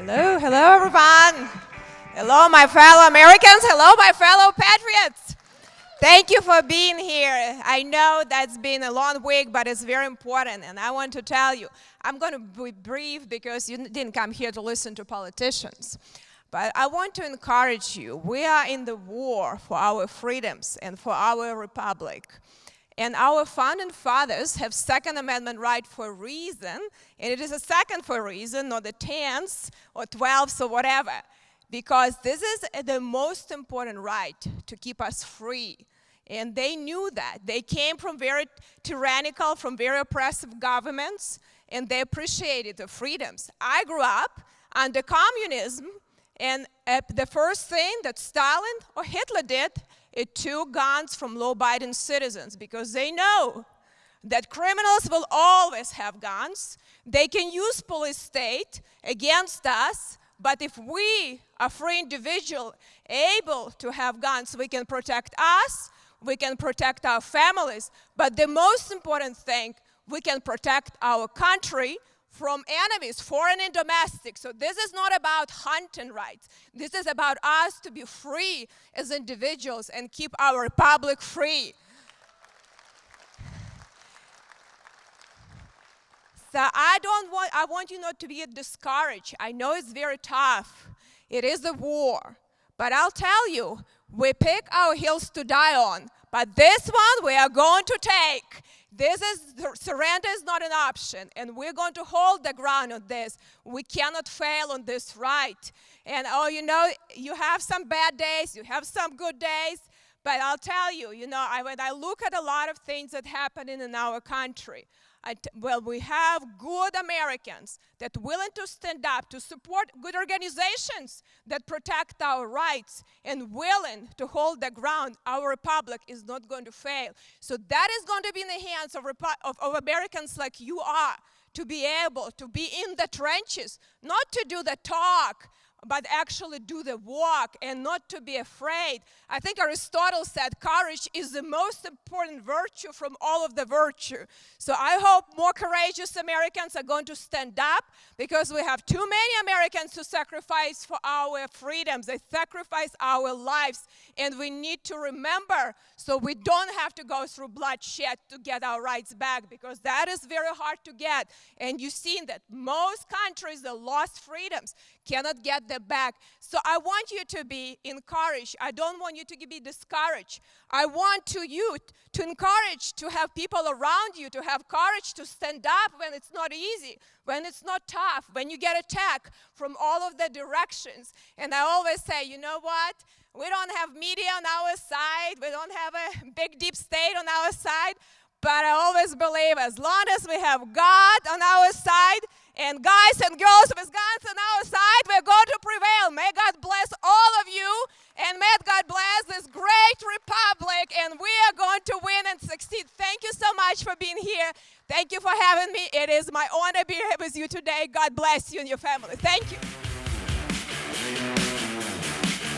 Hello, hello everyone. Hello my fellow Americans, hello my fellow patriots. Thank you for being here. I know that's been a long week, but it's very important, and I want to tell you, I'm going to be brief because you didn't come here to listen to politicians. But I want to encourage you. We are in the war for our freedoms and for our republic. And our founding fathers have Second Amendment right for a reason, and it is a second for a reason, not the 10th or 12th or whatever, because this is the most important right to keep us free. And they knew that. They came from very tyrannical, from very oppressive governments, and they appreciated the freedoms. I grew up under communism, and the first thing that Stalin or Hitler did, it took guns from law-abiding citizens because they know that criminals will always have guns. They can use police state against us, but if we are free individuals able to have guns, we can protect us, we can protect our families, but the most important thing, we can protect our country from enemies, foreign and domestic. So this is not about hunting rights. This is about us to be free as individuals and keep our republic free. So I want you not to be discouraged. I know it's very tough. It is a war. But I'll tell you, we pick our hills to die on. But this one we are going to take. Surrender is not an option, and we're going to hold the ground on this. We cannot fail on this right. And you have some bad days, you have some good days, but I'll tell you, when I look at a lot of things that happen in our country, we have good Americans that are willing to stand up, to support good organizations that protect our rights and willing to hold the ground. Our republic is not going to fail. So that is going to be in the hands of Americans like you are, to be able to be in the trenches, not to do the talk, but actually do the work and not to be afraid. I think Aristotle said courage is the most important virtue from all of the virtue. So I hope more courageous Americans are going to stand up, because we have too many Americans to sacrifice for our freedoms. They sacrifice our lives, and we need to remember so we don't have to go through bloodshed to get our rights back, because that is very hard to get. And you've seen that most countries that lost freedoms cannot get them back. So I want you to be encouraged. I don't want you to be discouraged. I want you to encourage, to have people around you, to have courage to stand up when it's not easy, when it's not tough, when you get attacked from all of the directions. And I always say, you know what? We don't have media on our side. We don't have a big deep state on our side. But I always believe as long as we have God on our side and guys and girls with guns on our side, we're going to prevail. May God bless all of you, and may God bless this great republic, and we are going to win and succeed. Thank you so much for being here. Thank you for having me. It is my honor to be here with you today. God bless you and your family. Thank you.